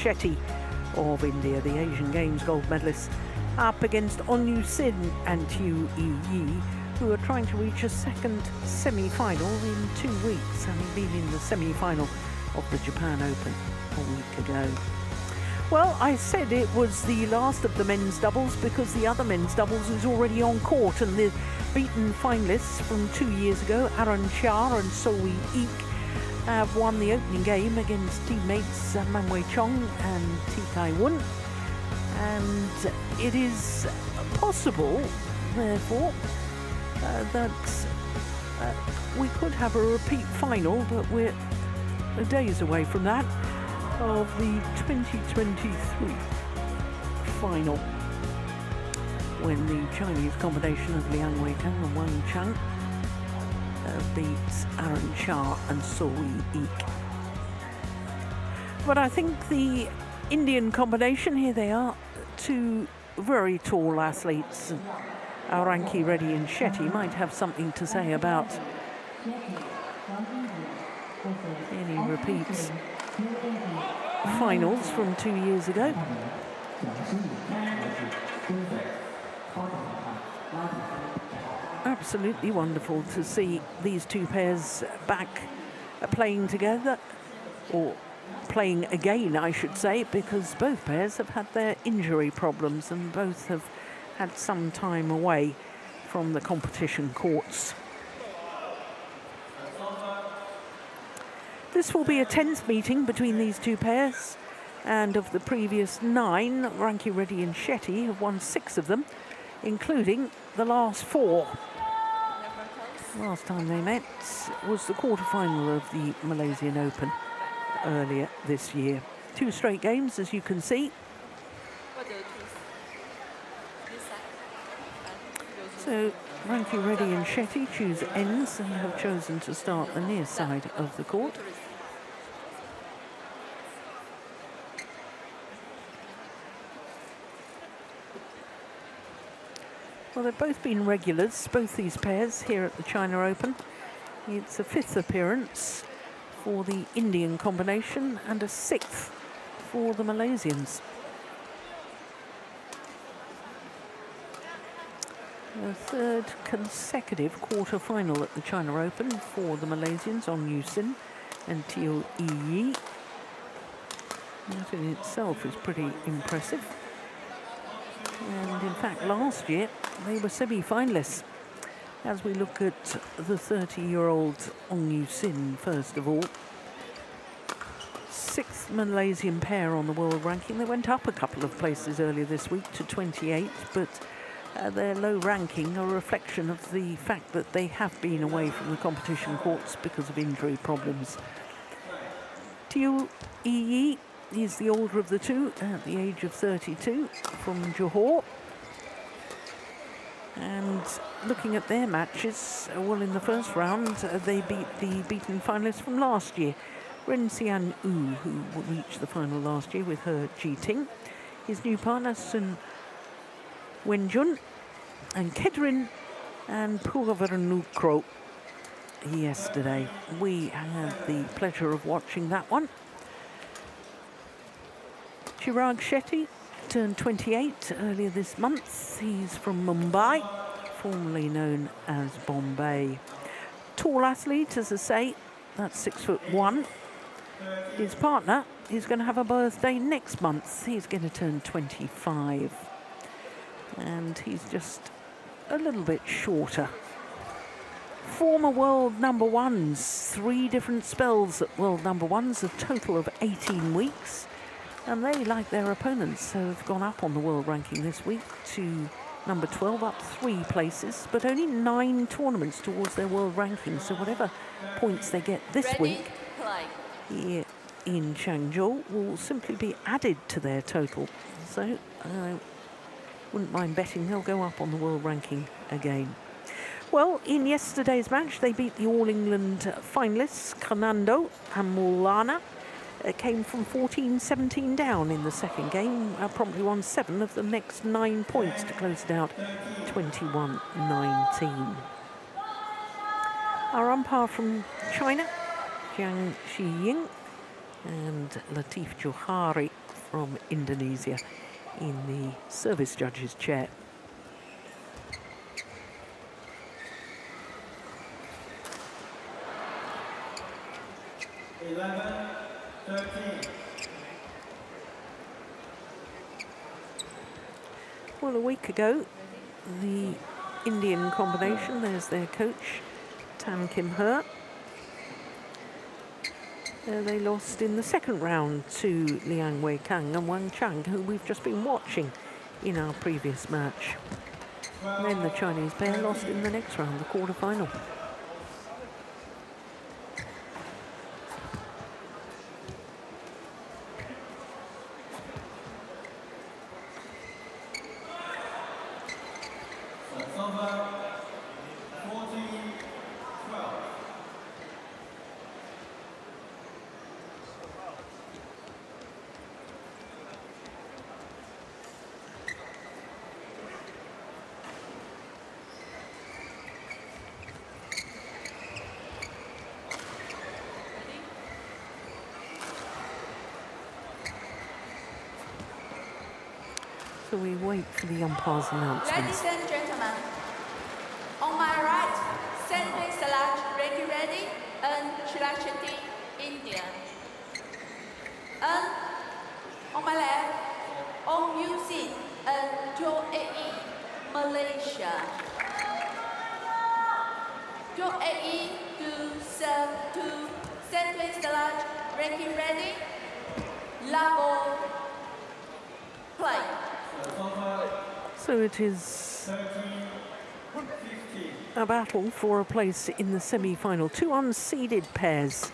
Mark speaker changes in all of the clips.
Speaker 1: Shetty of India, the Asian Games gold medalist, up against Onyu Sin and Tiu Yi, who are trying to reach a second semi-final in 2 weeks, having been in the semi-final of the Japan Open a week ago. Well, I said it was the last of the men's doubles because the other men's doubles is already on court, and the beaten finalists from 2 years ago, Aaron Shah and So-Wee Ik, have won the opening game against teammates Man-Wei Chong and T Kai Wun. And it is possible, therefore, that we could have a repeat final, but we're days away from that, of the 2023 final, when the Chinese combination of Liang Weikang and Wang Chang beats Aaron Shah and So-Wee Ik. But I think the Indian combination, here they are, two very tall athletes. Rankireddy and Shetty might have something to say about any repeats finals from 2 years ago. Absolutely wonderful to see these two pairs back playing together, or playing again, I should say, because both pairs have had their injury problems and both have had some time away from the competition courts. This will be a 10th meeting between these two pairs, and of the previous 9, Rankireddy and Shetty have won 6 of them, including the last 4. Last time they met was the quarterfinal of the Malaysian Open earlier this year. 2 straight games, as you can see. So Rankireddy and Shetty choose ends and have chosen to start the near side of the court. Well, they've both been regulars, both these pairs, here at the China Open. It's a 5th appearance for the Indian combination and a 6th for the Malaysians. The 3rd consecutive quarter-final at the China Open for the Malaysians, Onyu Sin and Tiu Yi. That in itself is pretty impressive. And in fact, last year they were semi-finalists. As we look at the 30-year-old Onyu Sin, first of all, 6th Malaysian pair on the world ranking. They went up a couple of places earlier this week to 28, but their low ranking a reflection of the fact that they have been away from the competition courts because of injury problems. Tiu Yi is the older of the two, at the age of 32, from Johor. And looking at their matches, well, in the first round, they beat the beaten finalists from last year, Ren Xian Wu, who reached the final last year with her Ji Ting. His new partner, Sun Wenjun, and Kedrin and Puravaranukro yesterday. We had the pleasure of watching that one. Chirag Shetty turned 28 earlier this month. He's from Mumbai, formerly known as Bombay. Tall athlete, as I say, that's 6'1". His partner is going to have a birthday next month. He's going to turn 25. And he's just a little bit shorter. Former world number ones, 3 different spells at world number ones, a total of 18 weeks. And they, like their opponents, have gone up on the world ranking this week to number 12, up 3 places, but only 9 tournaments towards their world ranking. So whatever points they get this week here in Changzhou will simply be added to their total. So I wouldn't mind betting they'll go up on the world ranking again. Well, in yesterday's match, they beat the All England finalists, Kanando and Maulana. Came from 14-17 down in the second game, promptly won 7 of the next 9 points to close it out 21-19. Our umpire from China, Jiang Xiying, and Latif Johari from Indonesia in the service judge's chair. Well, a week ago, the Indian combination, there's their coach, Tan Kim Her. They lost in the second round to Liang Wei Kang and Wang Chang, who we've just been watching in our previous match. And then the Chinese pair lost in the next round, the quarterfinal. So we wait for the umpire's announcements.
Speaker 2: Ladies and gentlemen, on my right, Sentry Salaj Rankireddy and Shetty, India. And on my left, Ong Yusin and TotalEnergies, Malaysia. TotalEnergies to serve to Sentry Salaj Rankireddy, level play.
Speaker 1: So it is a battle for a place in the semi-final. Two unseeded pairs,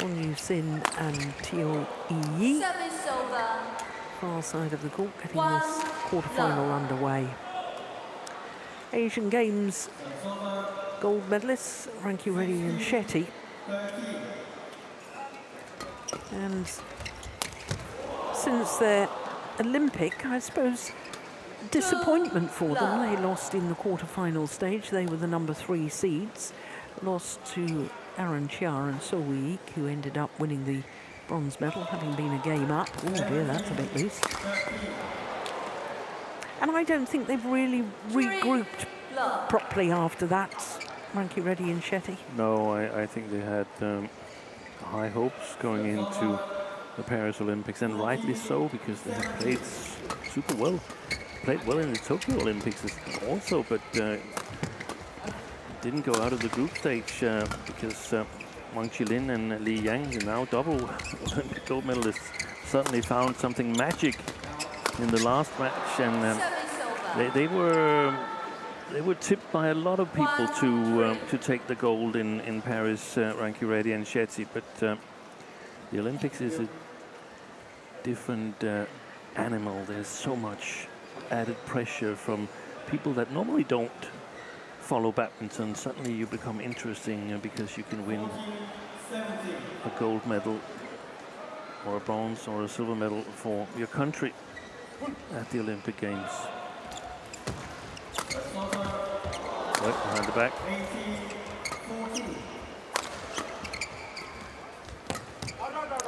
Speaker 1: Wang Yusin and Teo Yi.
Speaker 2: Service over.
Speaker 1: Far side of the court, getting this quarterfinal underway. Asian Games gold medalists, Rankireddy and Shetty. And since they're Olympic, I suppose, disappointment for them. They lost in the quarterfinal stage. They were the number 3 seeds. Lost to Aaron Chia and So Wee, who ended up winning the bronze medal, having been a game up. Oh dear, that's a bit loose. And I don't think they've really regrouped properly after that, Rankireddy and Shetty.
Speaker 3: No, I think they had high hopes going into the Paris Olympics, and rightly so, because they have played super well. Played well in the Tokyo Olympics also, but didn't go out of the group stage because Wang Qilin and Li Yang, are now double Olympic gold medalists, suddenly found something magic in the last match, and they were tipped by a lot of people to take the gold in Paris, Rankireddy and Shetty, but the Olympics is a different animal. There's so much added pressure from people that normally don't follow badminton. Suddenly you become interesting because you can win a gold medal or a bronze or a silver medal for your country at the Olympic Games. Right behind the back.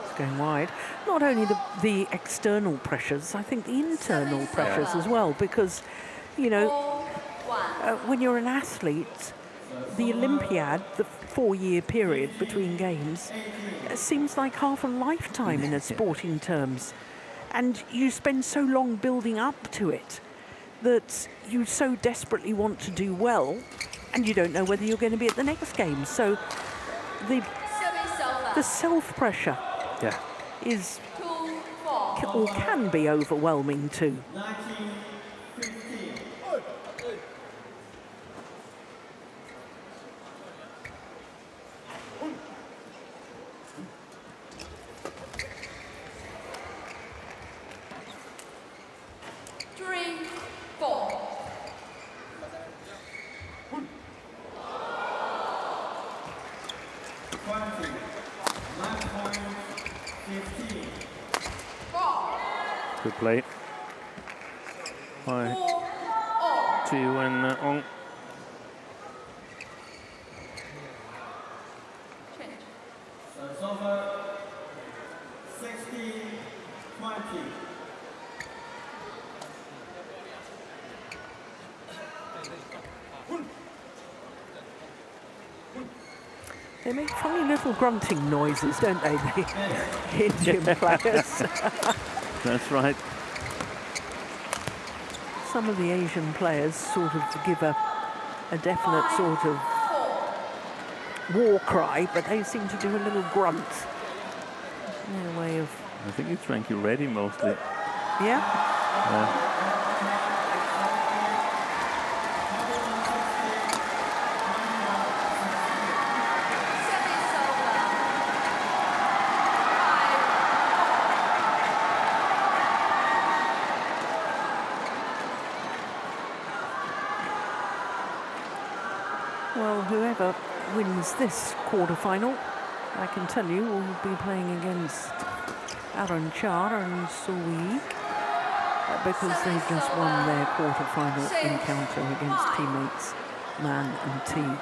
Speaker 1: It's going wide. Not only the external pressures, I think the internal pressures as well, because, you know, when you're an athlete, the Olympiad, the 4-year period between games, seems like half a lifetime in a sporting terms. And you spend so long building up to it that you so desperately want to do well, and you don't know whether you're going to be at the next game. So the self-pressure is, or can be, overwhelming too.
Speaker 3: Good play by Teo and Ong.
Speaker 1: They make funny little grunting noises, don't they, the Indian players?
Speaker 3: That's right.
Speaker 1: Some of the Asian players sort of give a definite sort of war cry, but they seem to do a little grunt. In a way of...
Speaker 3: I think it's Rankireddy mostly.
Speaker 1: Yeah? Well, whoever wins this quarterfinal, I can tell you, will be playing against Aaron Char and Sui because they've just won their quarterfinal encounter against teammates Man and T.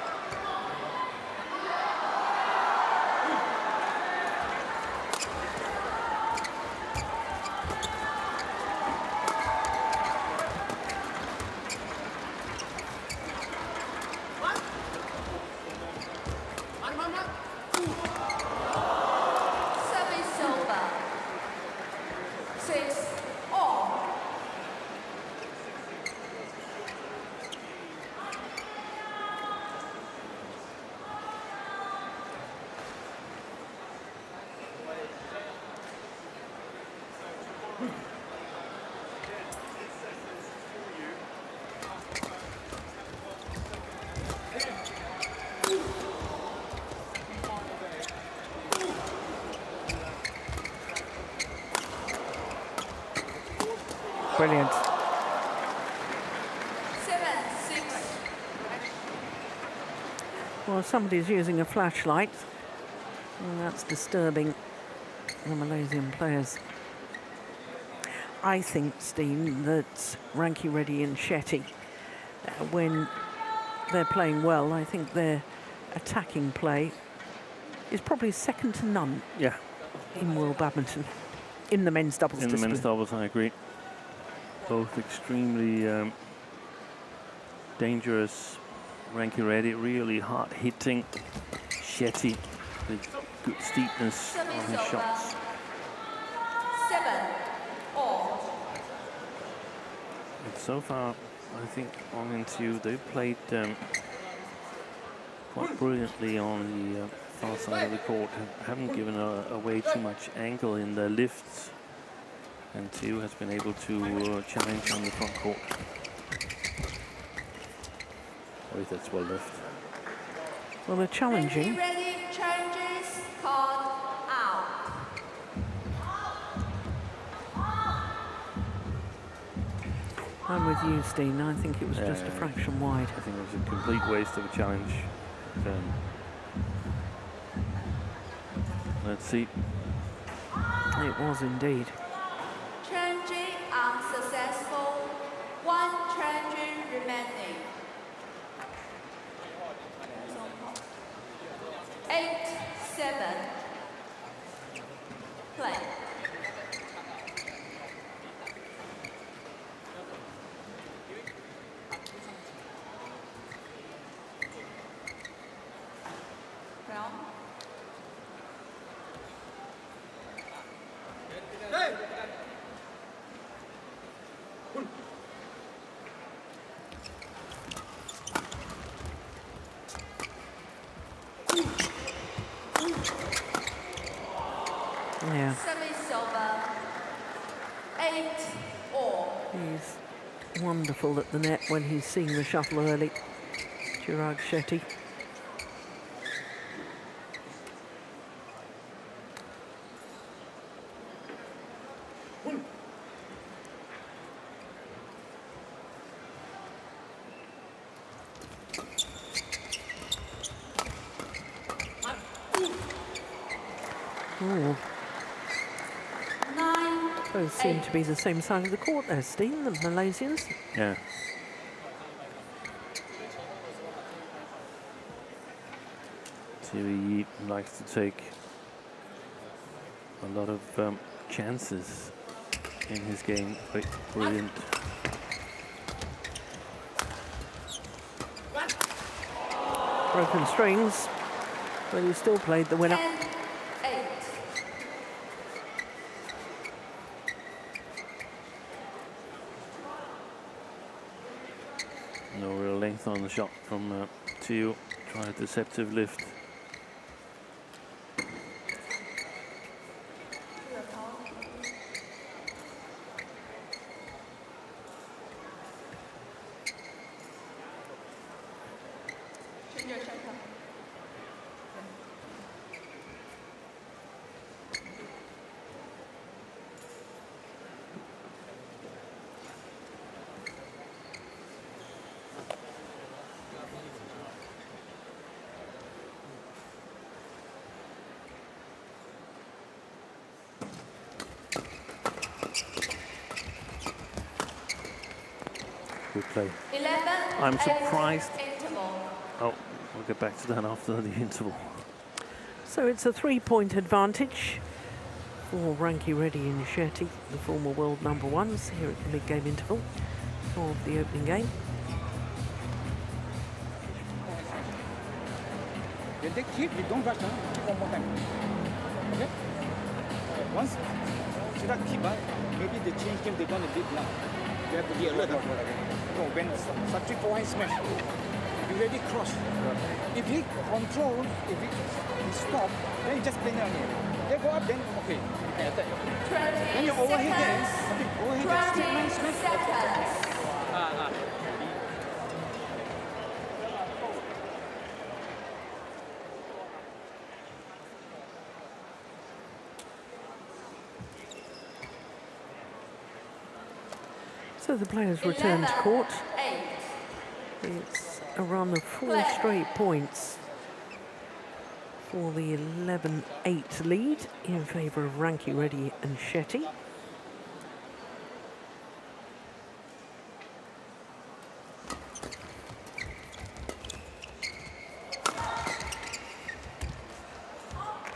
Speaker 1: Brilliant.
Speaker 2: 7-6.
Speaker 1: Well, somebody's using a flashlight, and that's disturbing the Malaysian players. I think, Steen, that Rankireddy and Shetty, when they're playing well, I think their attacking play is probably second to none.
Speaker 3: Yeah.
Speaker 1: In world badminton, in the men's doubles.
Speaker 3: In the men's doubles, I agree. Both extremely dangerous. Rankireddy really hard hitting. Shetty with good steepness on his shots.
Speaker 2: 7-all.
Speaker 3: And so far, I think on into they've played quite brilliantly on the far side of the court. Haven't given away too much angle in their lifts. And Theo has been able to challenge on the front court. Oh, that's well left.
Speaker 1: Well, they're challenging.
Speaker 2: Ready, challenges called out.
Speaker 1: I'm with you, Steen. I think it was just a fraction wide.
Speaker 3: I think it was a complete waste of a challenge. Let's see.
Speaker 1: It was indeed.
Speaker 2: Challenging unsuccessful. 1 challenge remaining. 8-7. Play. Round.
Speaker 1: Yeah.
Speaker 2: Service over. 8-all.
Speaker 1: He's wonderful at the net when he's seeing the shuttle early. Chirag Shetty. Both seem to be the same side of the court there, Steen, the Malaysians.
Speaker 3: Yeah. He likes to take a lot of chances in his game. Brilliant.
Speaker 1: Broken strings, but he still played the winner.
Speaker 2: 10-8.
Speaker 3: No real length on the shot from Theo. Try a deceptive lift. Good play.
Speaker 2: 11.
Speaker 3: I'm surprised.
Speaker 2: Interval.
Speaker 3: Oh, we'll get back to that after the interval.
Speaker 1: So it's a 3-point advantage for Rankireddy and Shetty, the former world #1s, here at the mid-game interval of the opening game.
Speaker 4: When they keep, you don't rush, keep one more time. Okay? Once should I keep, maybe they change game, they're gonna beat now. You have to be alert. No, when such forehand smash, you ready cross. If he control, if he stop, then you just play down here. They go up, then okay, you can attack.
Speaker 2: 20
Speaker 4: Then you overhead there,
Speaker 2: seconds.
Speaker 4: okay, overhead there, straight line
Speaker 2: 20
Speaker 4: smash.
Speaker 2: seconds.
Speaker 1: So the players return to court.
Speaker 2: 8.
Speaker 1: It's a run of 4 straight points for the 11-8 lead in favour of Rankireddy and Shetty.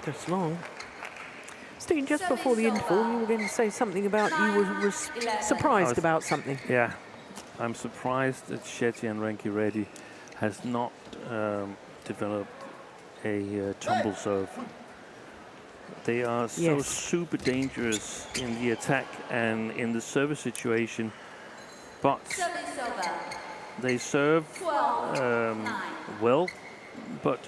Speaker 1: Just long. Steve, just before the interval, you were going to say something about you were surprised about something.
Speaker 3: Yeah, I'm surprised that Shetty and Rankireddy has not developed a tumble serve. They are so super dangerous in the attack and in the service situation, but they serve well, but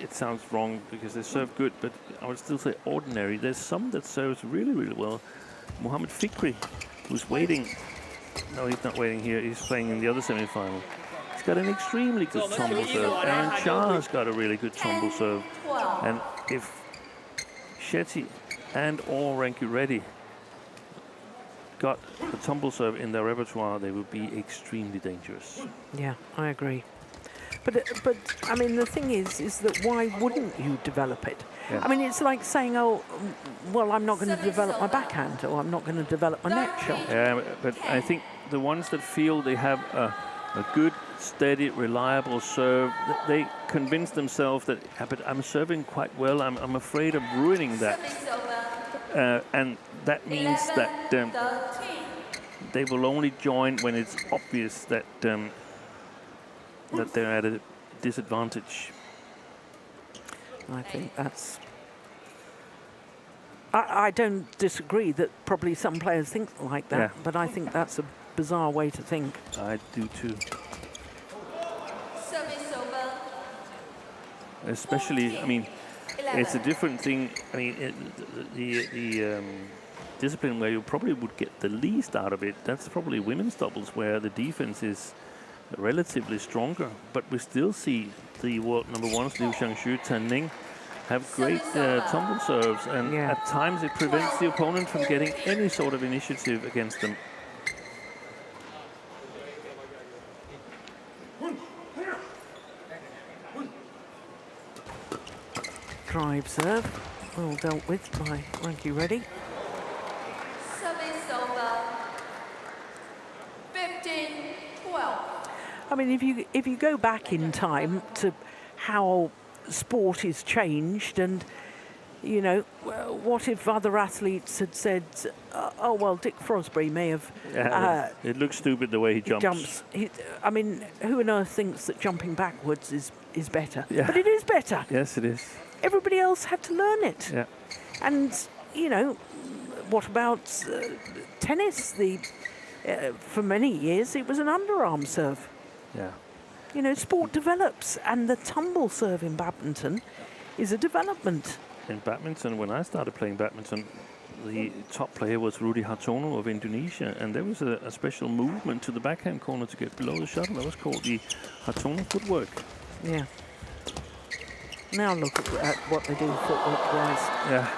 Speaker 3: it sounds wrong because they serve good, but I would still say ordinary. There's some that serves really, really well. Mohammed Fikri, who's waiting. No, he's not waiting here. He's playing in the other semi-final. He's got an extremely good tumble serve. Aaron Shah's got a really good tumble serve. And if Shetty and or Rankireddy got a tumble serve in their repertoire, they would be extremely dangerous.
Speaker 1: Yeah, I agree. But I mean, the thing is that why wouldn't you develop it?
Speaker 3: Yeah.
Speaker 1: I mean, it's like saying, oh, well, I'm not going to develop my backhand, or I'm not going to develop my net shot.
Speaker 3: Yeah, but I think the ones that feel they have a good, steady, reliable serve, they convince themselves that, yeah, but I'm serving quite well. I'm afraid of ruining that. And that means that they will only join when it's obvious that that they're at a disadvantage.
Speaker 1: I think that's... I don't disagree that probably some players think like that, but I think that's a bizarre way to think.
Speaker 3: I do too. Especially, I mean, it's a different thing. I mean, the discipline where you probably would get the least out of it, that's probably women's doubles, where the defense is relatively stronger, but we still see the world #1s, Liu Xiangshu, Tan Ning, have great tumble serves, and at times it prevents the opponent from getting any sort of initiative against them.
Speaker 1: Drive serve, well dealt with by Rankireddy.
Speaker 2: Service over. 15-12.
Speaker 1: I mean, if you go back in time to how sport is changed, and you know, what if other athletes had said, oh, well, Dick Frosbury may have...
Speaker 3: it looks stupid the way he jumps.
Speaker 1: I mean, who on earth thinks that jumping backwards is better?
Speaker 3: Yeah.
Speaker 1: But it is better.
Speaker 3: Yes, it is.
Speaker 1: Everybody else had to learn it.
Speaker 3: Yeah.
Speaker 1: And, you know, what about tennis? For many years, it was an underarm serve.
Speaker 3: Yeah.
Speaker 1: You know, sport develops, and the tumble serve in badminton is a development.
Speaker 3: In badminton, when I started playing badminton, the top player was Rudi Hartono of Indonesia, and there was a special movement to the backhand corner to get below the shuttle. That was called the Hartono footwork.
Speaker 1: Yeah. Now look at what they do footwork-wise.
Speaker 3: Yeah.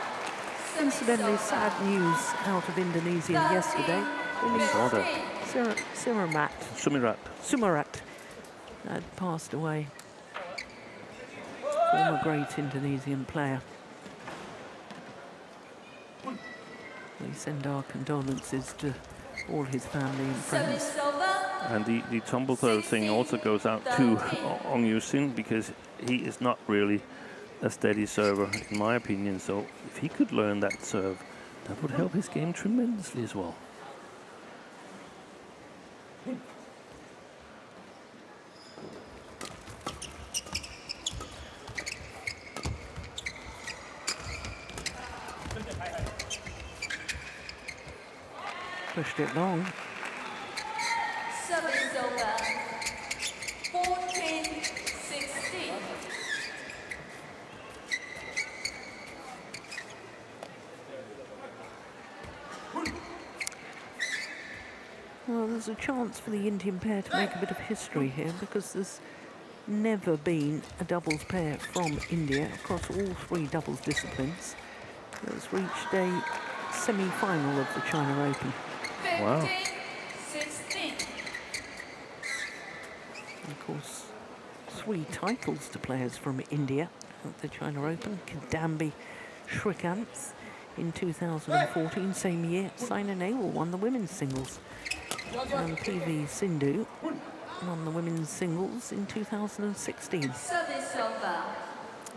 Speaker 1: Incidentally, sad news out of Indonesia yesterday. Sumirat had passed away. Former great Indonesian player. We send our condolences to all his family and friends.
Speaker 3: And the tumble throw thing also goes out to Ong Yu-sin, because he is not really a steady server, in my opinion. So if he could learn that serve, that would help his game tremendously as well.
Speaker 1: Pushed it long.
Speaker 2: Service over. 14-16.
Speaker 1: Well, there's a chance for the Indian pair to make a bit of history here, because there's never been a doubles pair from India across all three doubles disciplines that's reached a semi-final of the China Open.
Speaker 3: Wow.
Speaker 2: 15-16.
Speaker 1: Of course, 3 titles to players from India at the China Open. Kidambi Shrikant in 2014, same year. Saina Nehwal won the women's singles. And PV Sindhu won the women's singles in 2016.
Speaker 2: Service over.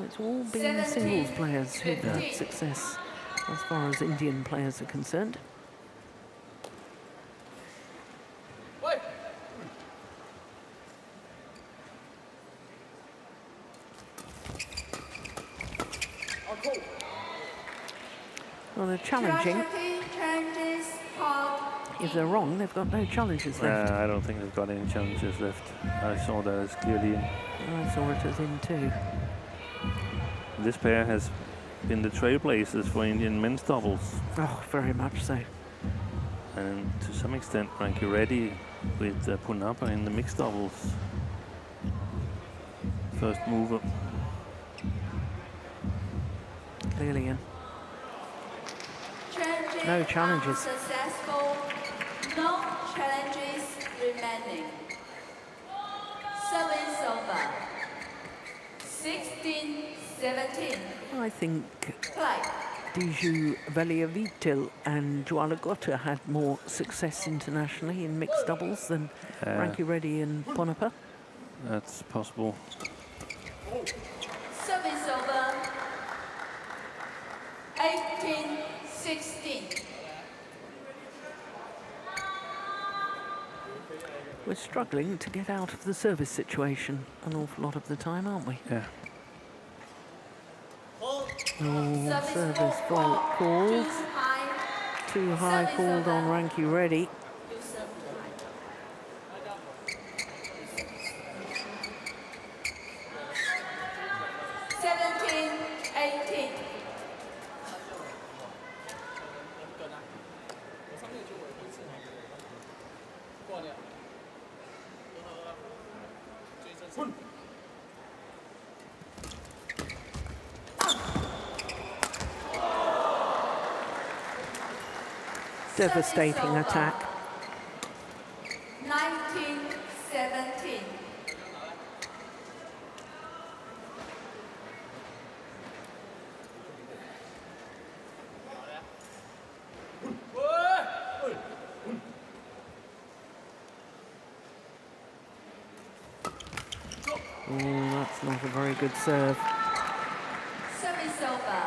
Speaker 1: It's all been singles players who've had success as far as Indian players are concerned. Well, they're challenging. If they're wrong, they've got no challenges left.
Speaker 3: I don't think they've got any challenges left. I saw that as clearly in.
Speaker 1: I saw it as in too.
Speaker 3: This pair has been the trailblazers for Indian men's doubles.
Speaker 1: Oh, very much so.
Speaker 3: And to some extent, Rankireddy with Punapa in the mixed doubles. First mover.
Speaker 1: Clearly, no challenges.
Speaker 2: Successful. No challenges remaining. Service over. 16-17.
Speaker 1: I think
Speaker 2: Play.
Speaker 1: Diju Valiavitil and Jwala Gota had more success internationally in mixed doubles than Rankireddy and Punapa.
Speaker 3: That's possible.
Speaker 2: Service over. 18-16.
Speaker 1: We're struggling to get out of the service situation an awful lot of the time, aren't we?
Speaker 3: Yeah.
Speaker 1: Oh, service fault called. Too high called on Rankireddy. Devastating attack.
Speaker 2: 19-17.
Speaker 1: Oh, that's not a very good serve.
Speaker 2: Service over.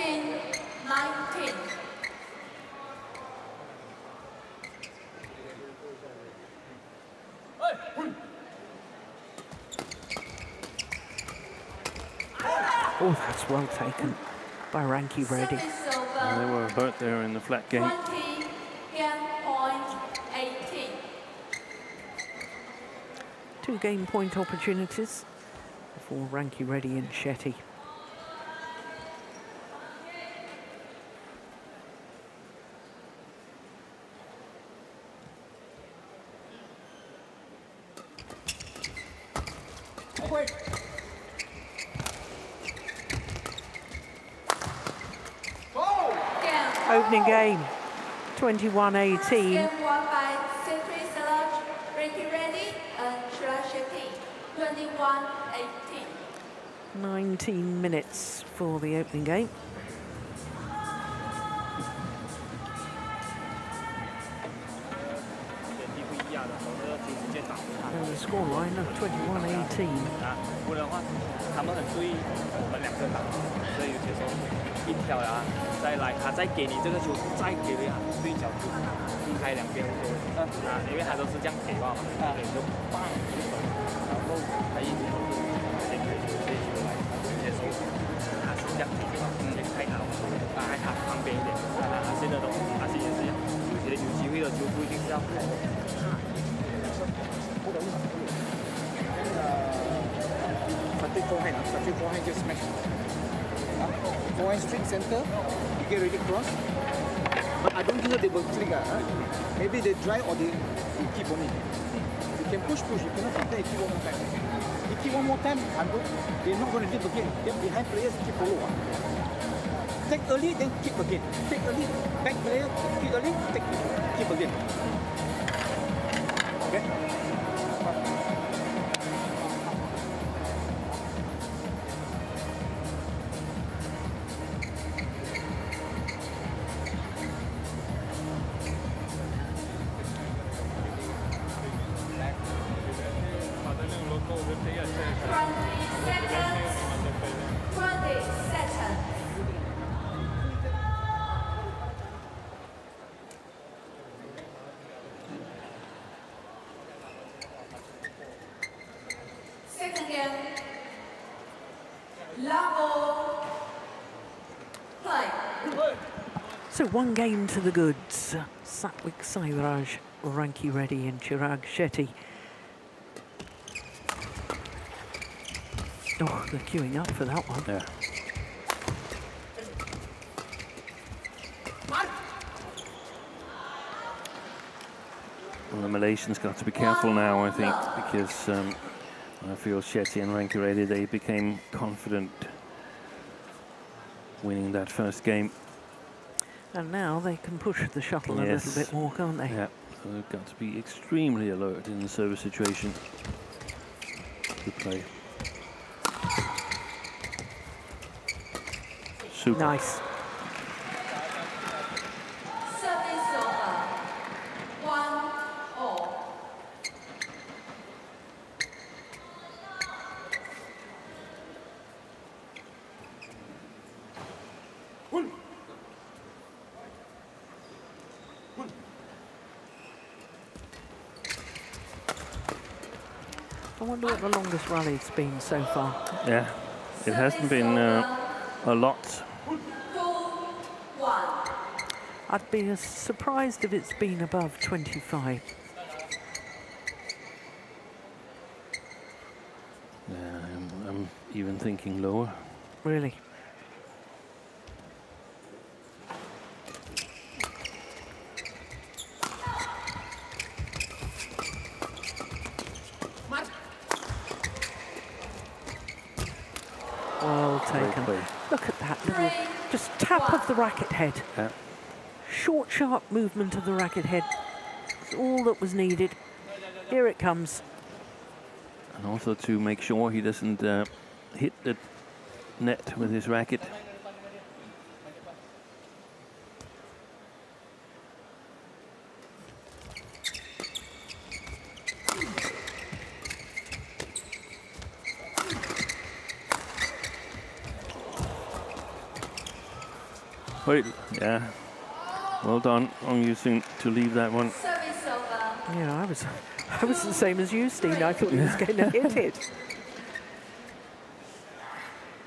Speaker 2: 15-19.
Speaker 1: Oh, that's well taken by Rankireddy.
Speaker 3: They were hurt there in the flat game.
Speaker 2: 20, game point 18.
Speaker 1: 2 game point opportunities for Rankireddy and Shetty. Opening game, 21-18.
Speaker 2: Game won by Rankireddy and Shetty, 21-18.
Speaker 1: 19 minutes for the opening game. And the scoreline of 21-18.
Speaker 4: 不然的话，他们很注意我们两个打，所以有些时候一挑呀，再来，他再给你这个球，再给你对角就避开两边无所谓。因为他都是这样给嘛，给就棒就走，然后他一直都是先给球接球来，有些时候他是这样给嘛，先开他开他旁边一点，他现在都他现在是这样，有机会的球不一定是要开的。Subject forehand just smash. Forehand straight center, you get ready cross. But I don't think that they will flick. Maybe they try or they keep on it. You can push, you cannot keep there, you keep one more time. You keep one more time, they're not going to dip again. Then behind players keep follow. Take early, then keep again. Take early, back player, keep early, keep again. Okay?
Speaker 1: So 1 game to the goods. Satwik Sairaj, Rankireddy and Chirag Shetty. Oh, they're queuing up for that one.
Speaker 3: Yeah. Well, the Malaysians got to be careful now, I think, because I feel Shetty and Rankireddy, they became confident winning that first game.
Speaker 1: And now they can push the shuttle a little bit more, can't they?
Speaker 3: Yeah, so they've got to be extremely alert in the service situation to play. Super.
Speaker 1: Nice.
Speaker 2: Service over. 1-all.
Speaker 1: I wonder what the longest rally it's been so far.
Speaker 3: Yeah, it hasn't been a lot.
Speaker 2: 2-1.
Speaker 1: I'd be surprised if it's been above 25.
Speaker 3: Yeah, I'm even thinking lower.
Speaker 1: Really? Well taken. Look at that little just tap of the racket head.
Speaker 3: Yeah.
Speaker 1: Short, sharp movement of the racket head. It's all that was needed. Here it comes.
Speaker 3: And also to make sure he doesn't hit the net with his racket. Wait, yeah. Well done on using to leave that one.
Speaker 2: Service over.
Speaker 1: Yeah, I was the same as you, Steve. I thought he was going to hit it.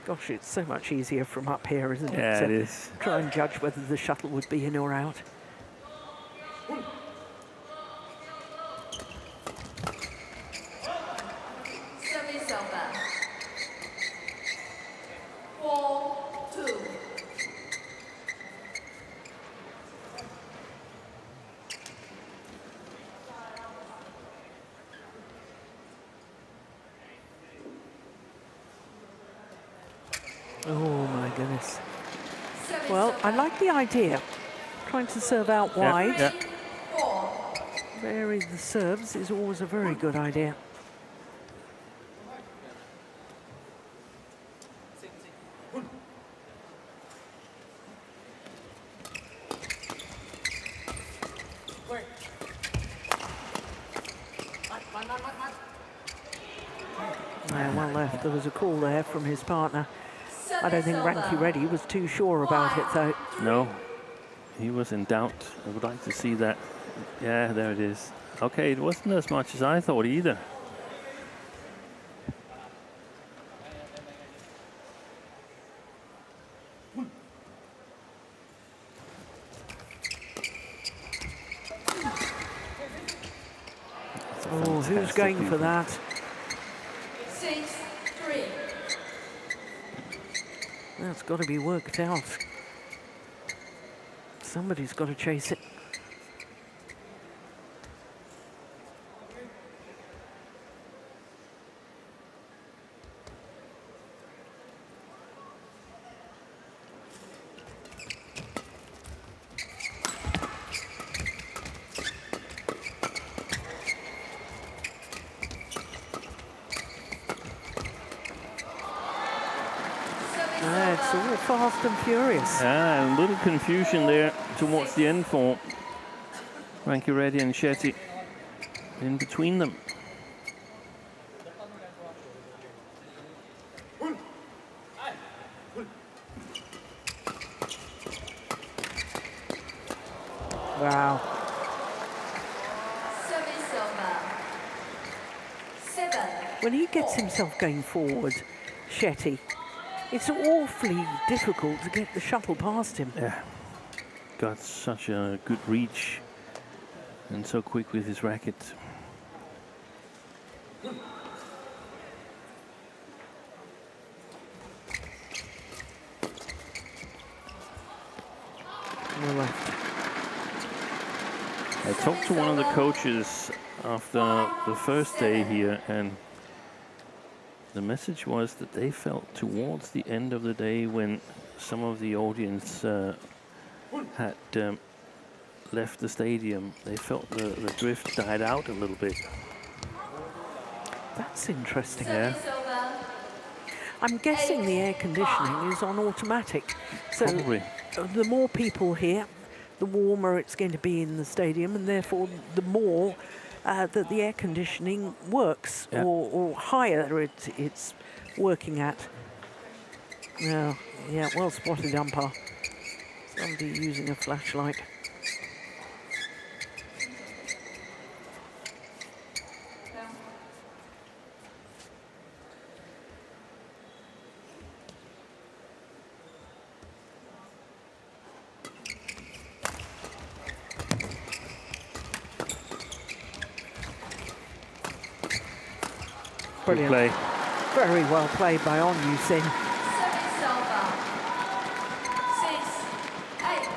Speaker 1: Gosh, it's so much easier from up here, isn't it?
Speaker 3: Yeah,
Speaker 1: to
Speaker 3: it is.
Speaker 1: try and judge whether the shuttle would be in or out.
Speaker 2: Service over. 4-2.
Speaker 1: Oh, my goodness.
Speaker 2: Service
Speaker 1: Well,
Speaker 2: over.
Speaker 1: I like the idea. Trying to serve out
Speaker 3: Yeah,
Speaker 1: wide.
Speaker 3: yeah.
Speaker 2: 4.
Speaker 1: Vary the serves is always a very good idea. Yeah, well left. There was a call there from his partner. I don't think Rankireddy was too sure about it, though.
Speaker 3: No, he was in doubt. I would like to see that. Yeah, there it is. Okay, it wasn't as much as I thought either.
Speaker 1: Oh, who's going for that?
Speaker 2: 6-3.
Speaker 1: That's got to be worked out. Somebody's got to chase it. It's all fast and furious.
Speaker 3: Yeah, and a little confusion there towards the end for Rankireddy and Shetty in between them.
Speaker 1: Wow.
Speaker 2: Service over. 7.
Speaker 1: When he gets himself going forward, Shetty, it's awfully difficult to get the shuttle past him.
Speaker 3: Yeah, got such a good reach and so quick with his racket.
Speaker 1: On the left.
Speaker 3: I talked to one of the coaches after the first day here, and the message was that they felt towards the end of the day, when some of the audience had left the stadium, they felt the drift died out a little bit.
Speaker 1: That's interesting.
Speaker 3: Yeah.
Speaker 2: Service over.
Speaker 1: I'm guessing the air conditioning is on automatic. So
Speaker 3: Probably.
Speaker 1: the more people here, the warmer it's going to be in the stadium, and therefore the more that the air conditioning works,
Speaker 3: Yeah.
Speaker 1: or higher it's working at. Yeah, yeah, well spotted, umpire. Somebody using a flashlight. Brilliant.
Speaker 3: Play.
Speaker 1: Very well played by On Yusin.
Speaker 2: Service over. 6-8.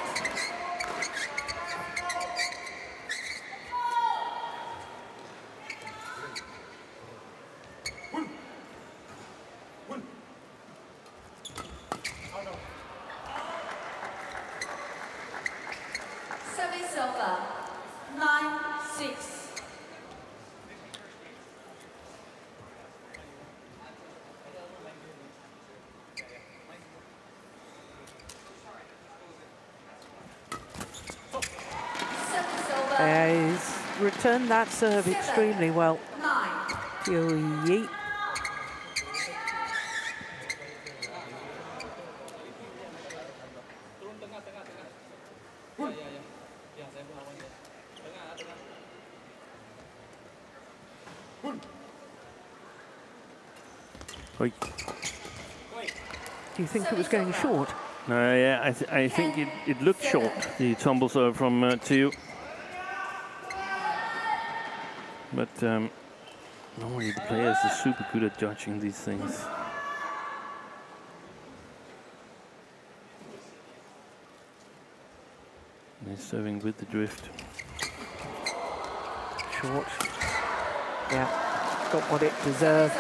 Speaker 2: Service over. 9-6.
Speaker 1: He's returned that serve extremely well.
Speaker 2: 9.
Speaker 1: Yi.
Speaker 3: Oi.
Speaker 1: Do you think it was going short?
Speaker 3: Yeah, I think it looked short, the tumble serve from Theo. But normally the players are super good at judging these things. They're serving with the drift.
Speaker 1: Short. Yeah, got what it deserved.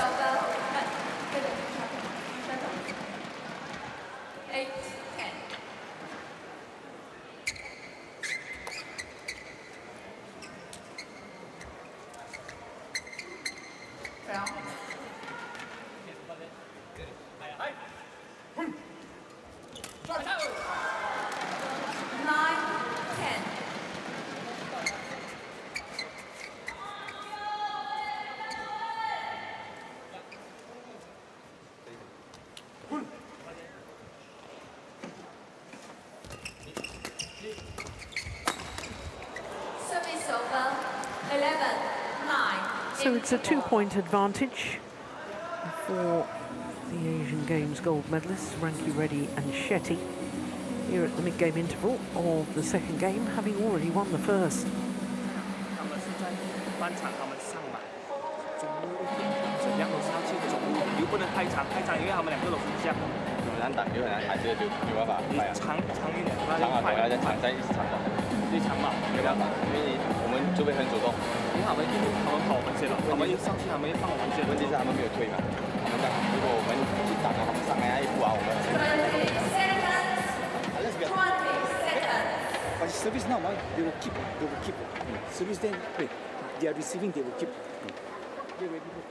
Speaker 2: 8-10. Round. 9-10. Service over. 11-9.
Speaker 1: So it's a 2-point advantage for the Asian Games gold medalists, Rankireddy and Shetty, here at the mid-game interval of the second game, having already won the first.
Speaker 5: 他们是在班场，他们上来中路一点，怎样都是要去中路，又不能太长，太长因为他们两个都很像。
Speaker 6: 很难打，就很难还是就没办法快啊。
Speaker 5: 长一点，不然
Speaker 6: 长啊，
Speaker 5: 快
Speaker 6: 对啊，再长再一直长嘛，
Speaker 5: 最长嘛，
Speaker 6: 没办法，因为我们除非很主动，
Speaker 5: 因为他们跑我们先了，他们一上去他们一放我们先。
Speaker 6: 问题是他们没有退嘛，他们这样，如果我们去打他们上来一步啊，我们。
Speaker 2: 20 seconds. 20 seconds.
Speaker 4: But service now, they will keep. They will keep. Service then, wait, they are receiving, they will keep. They will keep.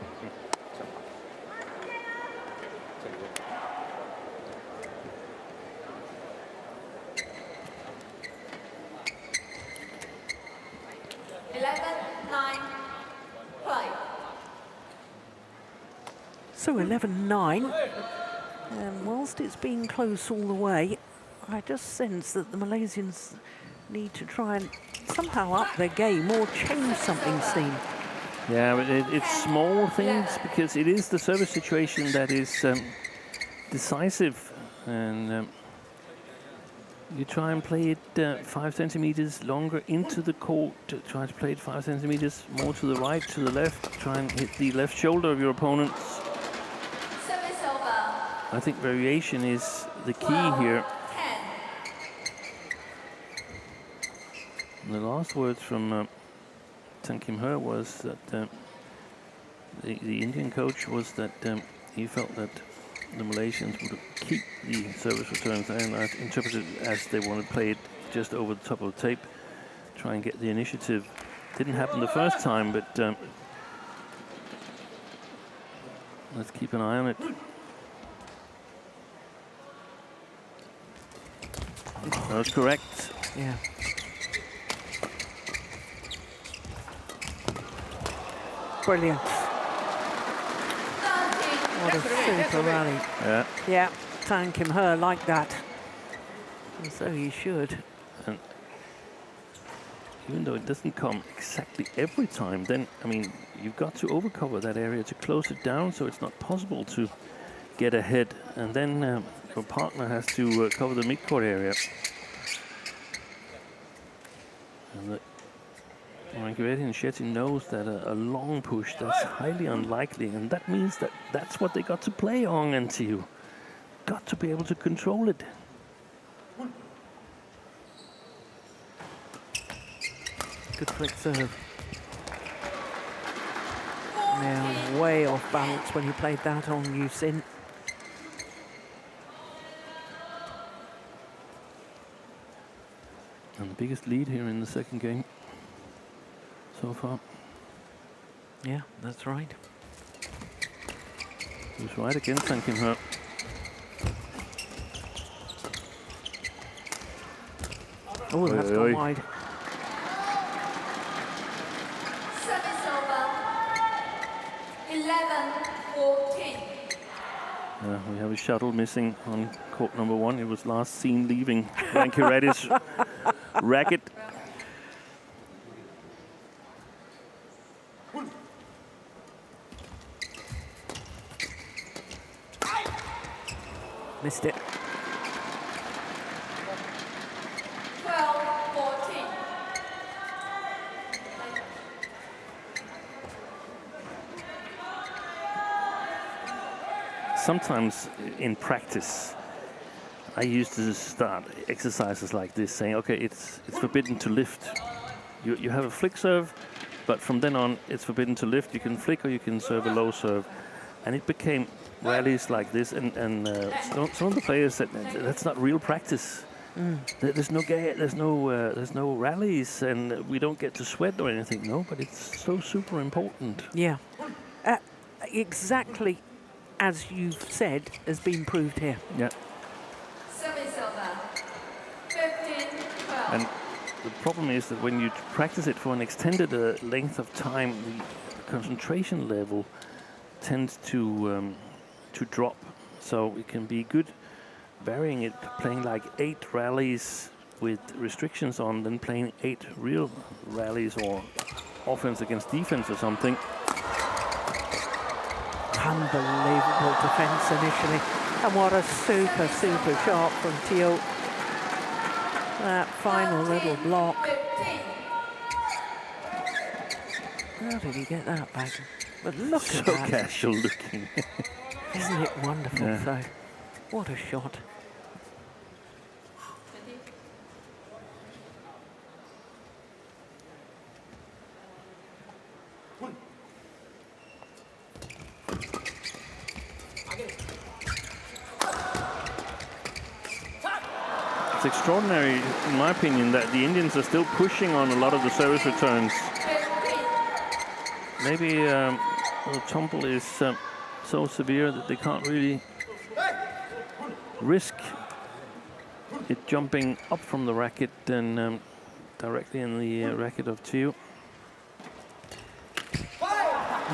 Speaker 2: 11-9. Play.
Speaker 1: So 11-9, and whilst it's been close all the way, I just sense that the Malaysians need to try and somehow up their game or change something, Steve.
Speaker 3: Yeah, but it's small things, because it is the service situation that is decisive, and you try and play it 5 centimeters longer into the court, try to play it 5 centimeters more to the right, to the left, try and hit the left shoulder of your opponents.
Speaker 2: Service over.
Speaker 3: I think variation is the key here.
Speaker 2: 10.
Speaker 3: And the last words from Tan Kim Her was that the Indian coach was that he felt that the Malaysians would keep the service returns, and I interpreted it as they want to play it just over the top of the tape, try and get the initiative. Didn't happen the first time, but let's keep an eye on it. That's correct.
Speaker 1: Yeah. Brilliant. What a super rally.
Speaker 3: Yeah.
Speaker 1: Yeah, thank him, her like that. And so you should.
Speaker 3: And even though it doesn't come exactly every time, then, I mean, you've got to overcover that area to close it down so it's not possible to get ahead. And then your partner has to cover the mid-court area. And Rankireddy and Shetty knows that a long push, that's highly unlikely, and that means that that's what they got to play on, and you got to be able to control it.
Speaker 1: Good flick serve. Now way off balance when he played that on Yu Sin.
Speaker 3: And the biggest lead here in the second game so far.
Speaker 1: Yeah, that's right.
Speaker 3: He was right again, Tan Kim Her.
Speaker 1: Oh, that's gone wide.
Speaker 2: Service over. 11-14.
Speaker 3: We have a shuttle missing on court number 1. It was last seen leaving Rankireddy's racket.
Speaker 1: missed it.
Speaker 2: 12-14.
Speaker 3: Sometimes in practice, I used to start exercises like this, saying, okay, it's forbidden to lift. You have a flick serve, but from then on, it's forbidden to lift. You can flick or you can serve a low serve. And it became rallies like this, and some of the players said, that's not real practice. There's no rallies, and we don't get to sweat or anything. No, but it's so super important.
Speaker 1: Yeah. Exactly as you've said has been proved here.
Speaker 3: Yeah.
Speaker 2: Service over. 15-12.
Speaker 3: And the problem is that when you practice it for an extended length of time, the concentration level tends to drop. So it can be good varying it, playing like 8 rallies with restrictions on, then playing 8 real rallies or offense against defense or something.
Speaker 1: Unbelievable defence initially. And what a super, super shot from Teo. That final little block.
Speaker 2: 15.
Speaker 1: How did he get that back? But look
Speaker 3: So
Speaker 1: at that.
Speaker 3: casual looking.
Speaker 1: Isn't it wonderful,
Speaker 3: Yeah.
Speaker 1: though? What a shot.
Speaker 3: It's extraordinary, in my opinion, that the Indians are still pushing on a lot of the service returns.
Speaker 2: 15.
Speaker 3: Maybe the tumble is so severe that they can't really risk it jumping up from the racket and directly in the racket of Teo.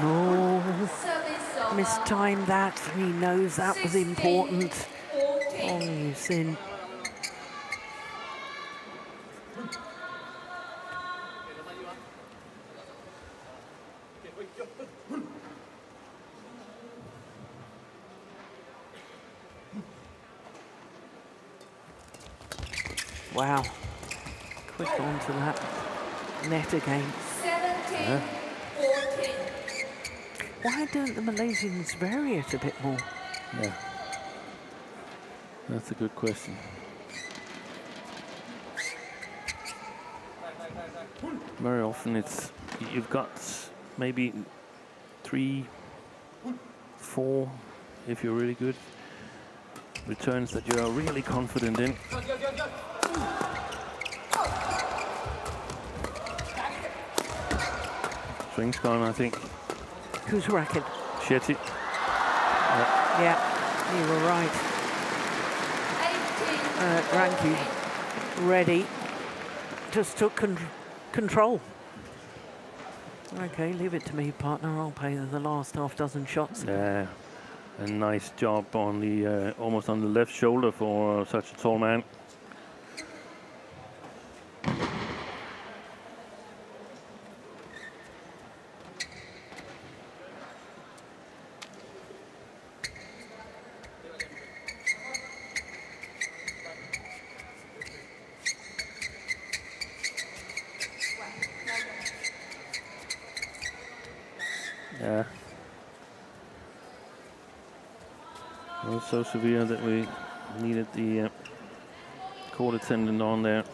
Speaker 1: No,
Speaker 2: Service over.
Speaker 1: mistimed that. He knows that was important.
Speaker 2: 14.
Speaker 1: Oh, you've seen. Wow. Quick onto that net again.
Speaker 2: 17-14.
Speaker 1: Why don't the Malaysians vary it a bit more?
Speaker 3: Yeah, that's a good question. Very often you've got maybe 3, 4, if you're really good, returns that you are really confident in. Swing's gone, I think.
Speaker 1: Who's racket?
Speaker 3: Shetty.
Speaker 1: Yeah, you were right.
Speaker 2: 18.
Speaker 1: Rankireddy just took control. Okay, leave it to me, partner. I'll pay the last half dozen shots.
Speaker 3: Yeah, a nice job on the almost on the left shoulder for such a tall man. Yeah. It was so severe that we needed the cord attendant on there.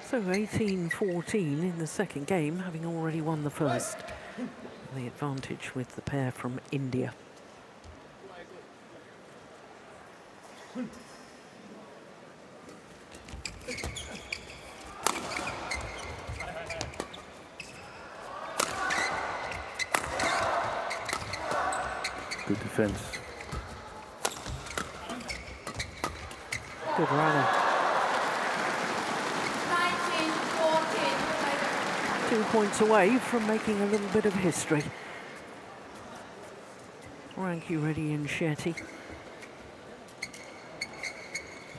Speaker 1: So 18-14 in the second game, having already won the first. The advantage with the pair from India.
Speaker 3: Good defense.
Speaker 1: Good rally.
Speaker 2: 19-14.
Speaker 1: 2 points away from making a little bit of history. Rankireddy and Shetty.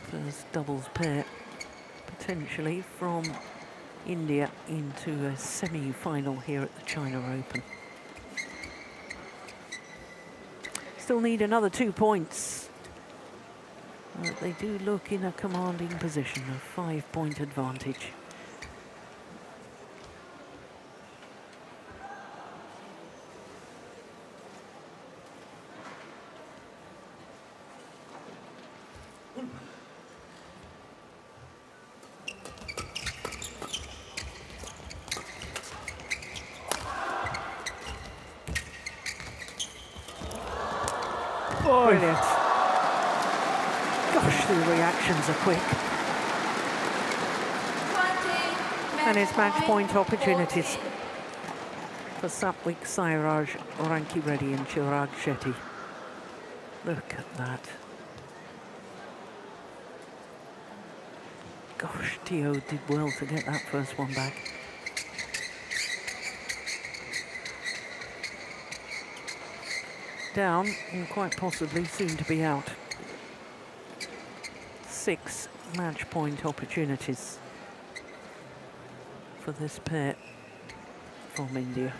Speaker 1: First doubles pair, potentially from India into a semi-final here at the China Open. Still need another 2 points. But they do look in a commanding position, a 5-point advantage. Brilliant. Gosh, the reactions are quick. And it's match point opportunities for Satwik Sairaj, Rankireddy and Chirag Shetty. Look at that. Gosh, Tio did well to get that first one back. Down and quite possibly soon to be out. 6 match point opportunities for this pair from India.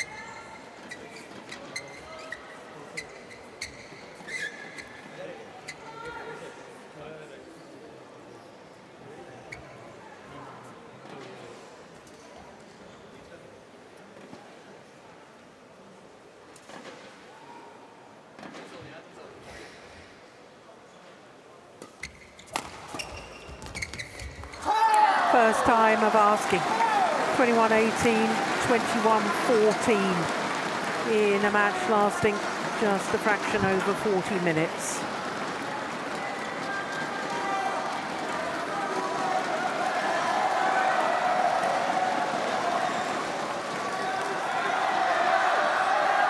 Speaker 1: First time of asking. 21-18, 21-14 in a match lasting just a fraction over 40 minutes.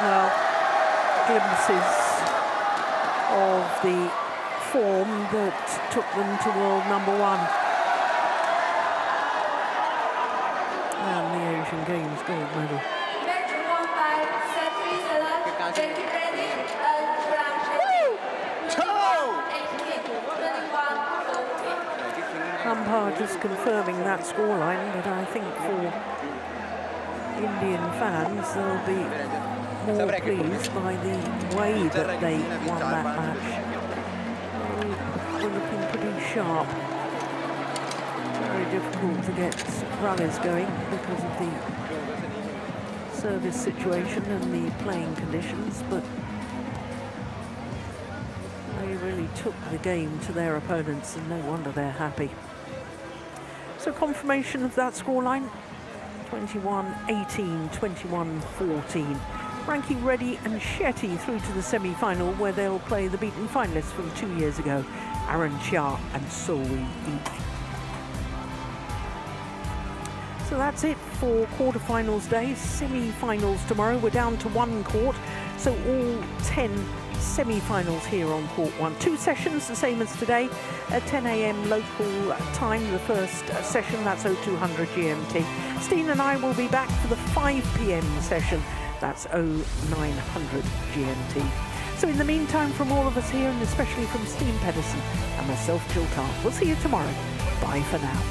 Speaker 1: Well, glimpses of the form that took them to world #1. And the Asian Games gold medal.
Speaker 2: Match won by Shetty, Rankireddy and Rankireddy. 21-18, 21-14.
Speaker 1: Umpire just confirming that scoreline, but I think for Indian fans, they'll be more pleased by the way that they won that match. They were looking pretty sharp. Very difficult to get rallies going because of the service situation and the playing conditions, but they really took the game to their opponents, and no wonder they're happy. So confirmation of that scoreline, 21-18, 21-14. Rankireddy and Shetty through to the semi-final, where they'll play the beaten finalists from 2 years ago, Aaron Chia and Sowi each. So that's it for quarterfinals day. Semi-finals tomorrow. We're down to 1 court, so all 10 semi-finals here on court 1. 2 sessions, the same as today, at 10 AM local time. The first session, that's 0200 GMT. Steen and I will be back for the 5 PM session. That's 0900 GMT. So in the meantime, from all of us here, and especially from Steen Pedersen and myself, Jill Carr, we'll see you tomorrow. Bye for now.